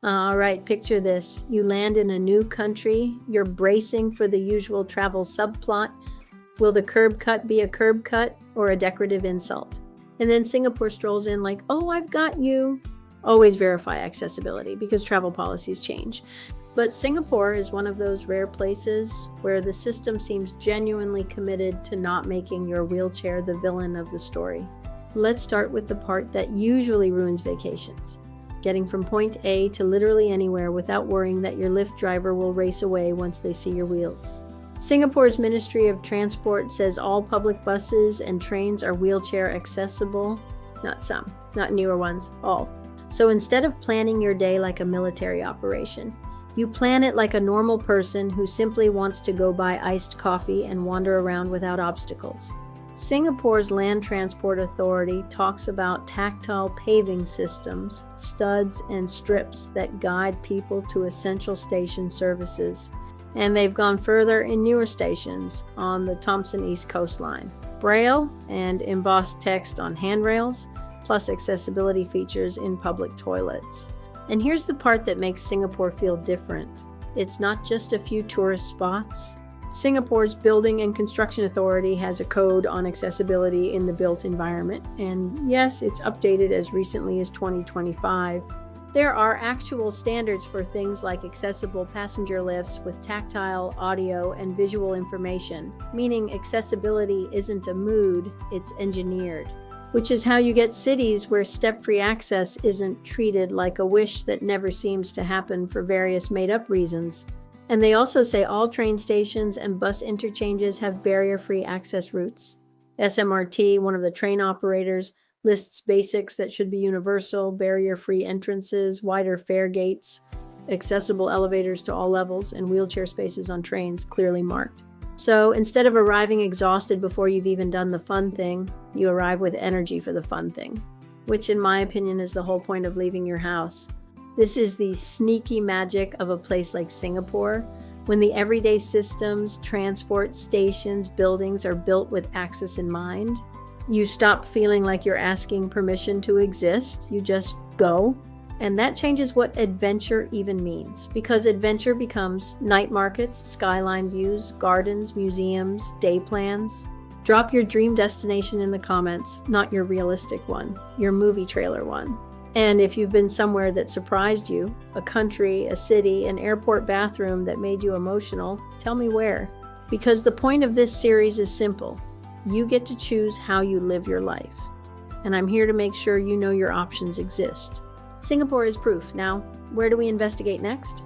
All right, picture this. You land in a new country. You're bracing for the usual travel subplot. Will the curb cut be a curb cut or a decorative insult? And then Singapore strolls in like, oh, I've got you. Always verify accessibility because travel policies change. But Singapore is one of those rare places where the system seems genuinely committed to not making your wheelchair the villain of the story. Let's start with the part that usually ruins vacations. Getting from point A to literally anywhere without worrying that your Lyft driver will race away once they see your wheels. Singapore's Ministry of Transport says all public buses and trains are wheelchair accessible. Not some, not newer ones, all. So instead of planning your day like a military operation, you plan it like a normal person who simply wants to go buy iced coffee and wander around without obstacles. Singapore's Land Transport Authority talks about tactile paving systems, studs, and strips that guide people to essential station services. And they've gone further in newer stations on the Thomson East coastline. Braille and embossed text on handrails, plus accessibility features in public toilets. And here's the part that makes Singapore feel different. It's not just a few tourist spots. Singapore's Building and Construction Authority has a code on accessibility in the built environment, and yes, it's updated as recently as 2025. There are actual standards for things like accessible passenger lifts with tactile, audio, and visual information, meaning accessibility isn't a mood, it's engineered. Which is how you get cities where step-free access isn't treated like a wish that never seems to happen for various made-up reasons. And they also say all train stations and bus interchanges have barrier-free access routes. SMRT, one of the train operators, lists basics that should be universal: barrier-free entrances, wider fare gates, accessible elevators to all levels, and wheelchair spaces on trains clearly marked. So instead of arriving exhausted before you've even done the fun thing, you arrive with energy for the fun thing, which in my opinion is the whole point of leaving your house. This is the sneaky magic of a place like Singapore, when the everyday systems, transport, stations, buildings are built with access in mind. You stop feeling like you're asking permission to exist, you just go. And that changes what adventure even means, because adventure becomes night markets, skyline views, gardens, museums, day plans. Drop your dream destination in the comments, not your realistic one, your movie trailer one. And if you've been somewhere that surprised you, a country, a city, an airport bathroom that made you emotional, tell me where. Because the point of this series is simple. You get to choose how you live your life. And I'm here to make sure you know your options exist. Singapore is proof. Now, where do we investigate next?